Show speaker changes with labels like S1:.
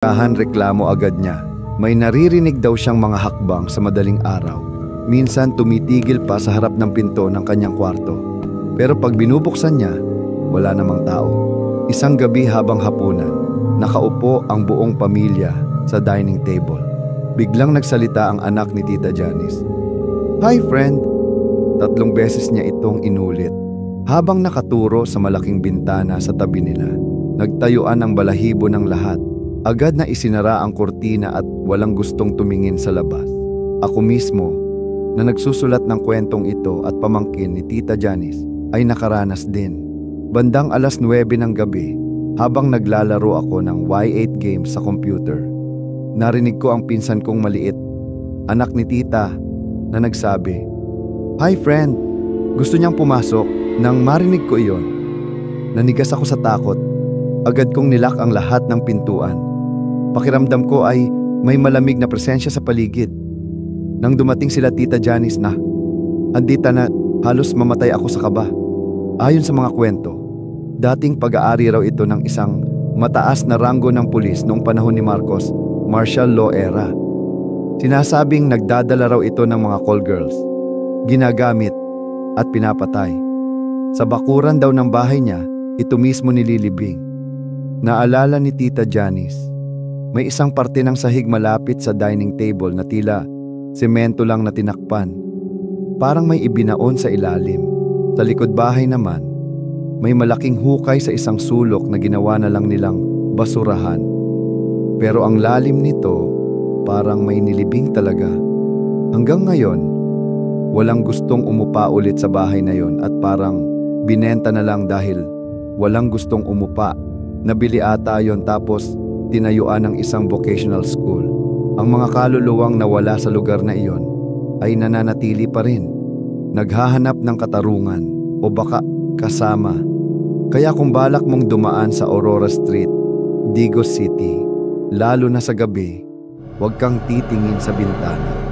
S1: Reklamo agad niya. May naririnig daw siyang mga hakbang sa madaling araw. Minsan tumitigil pa sa harap ng pinto ng kanyang kwarto. Pero pag binubuksan niya, wala namang tao. Isang gabi habang hapunan, nakaupo ang buong pamilya sa dining table. Biglang nagsalita ang anak ni Tita Janice. "Hi friend!" 3 beses niya itong inulit. Habang nakaturo sa malaking bintana sa tabi nila, nagtayuan ang balahibo ng lahat. Agad na isinara ang kurtina at walang gustong tumingin sa labas. Ako mismo, na nagsusulat ng kwentong ito at pamangkin ni Tita Janice, ay nakaranas din. Bandang 9:00 ng gabi, habang naglalaro ako ng Y8 games sa computer, narinig ko ang pinsan kong maliit, anak ni Tita, na nagsabi, "Hi friend!" Gusto niyang pumasok. Nang marinig ko iyon, nanigas ako sa takot. Agad kong nilak ang lahat ng pintuan. Pakiramdam ko ay may malamig na presensya sa paligid. Nang dumating sila Tita Janice na, andita na halos mamatay ako sa kaba. Ayon sa mga kwento, dating pag-aari raw ito ng isang mataas na ranggo ng pulis noong panahon ni Marcos, martial law era. Sinasabing nagdadala raw ito ng mga call girls, ginagamit at pinapatay. Sa bakuran daw ng bahay niya, ito mismo nililibing. Naalala ni Tita Janice, may isang parte ng sahig malapit sa dining table na tila semento lang na tinakpan. Parang may ibinaon sa ilalim. Sa likod bahay naman, may malaking hukay sa isang sulok na ginawa na lang nilang basurahan. Pero ang lalim nito, parang may nilibing talaga. Hanggang ngayon, walang gustong umupa ulit sa bahay na yon at parang binenta na lang dahil walang gustong umupa. Nabili ata yon tapos tinayuan ng isang vocational school. Ang mga kaluluwang nawala sa lugar na iyon ay nananatili pa rin. Naghahanap ng katarungan o baka kasama. Kaya kung balak mong dumaan sa Aurora Street, Digos City, lalo na sa gabi, huwag kang titingin sa bintana.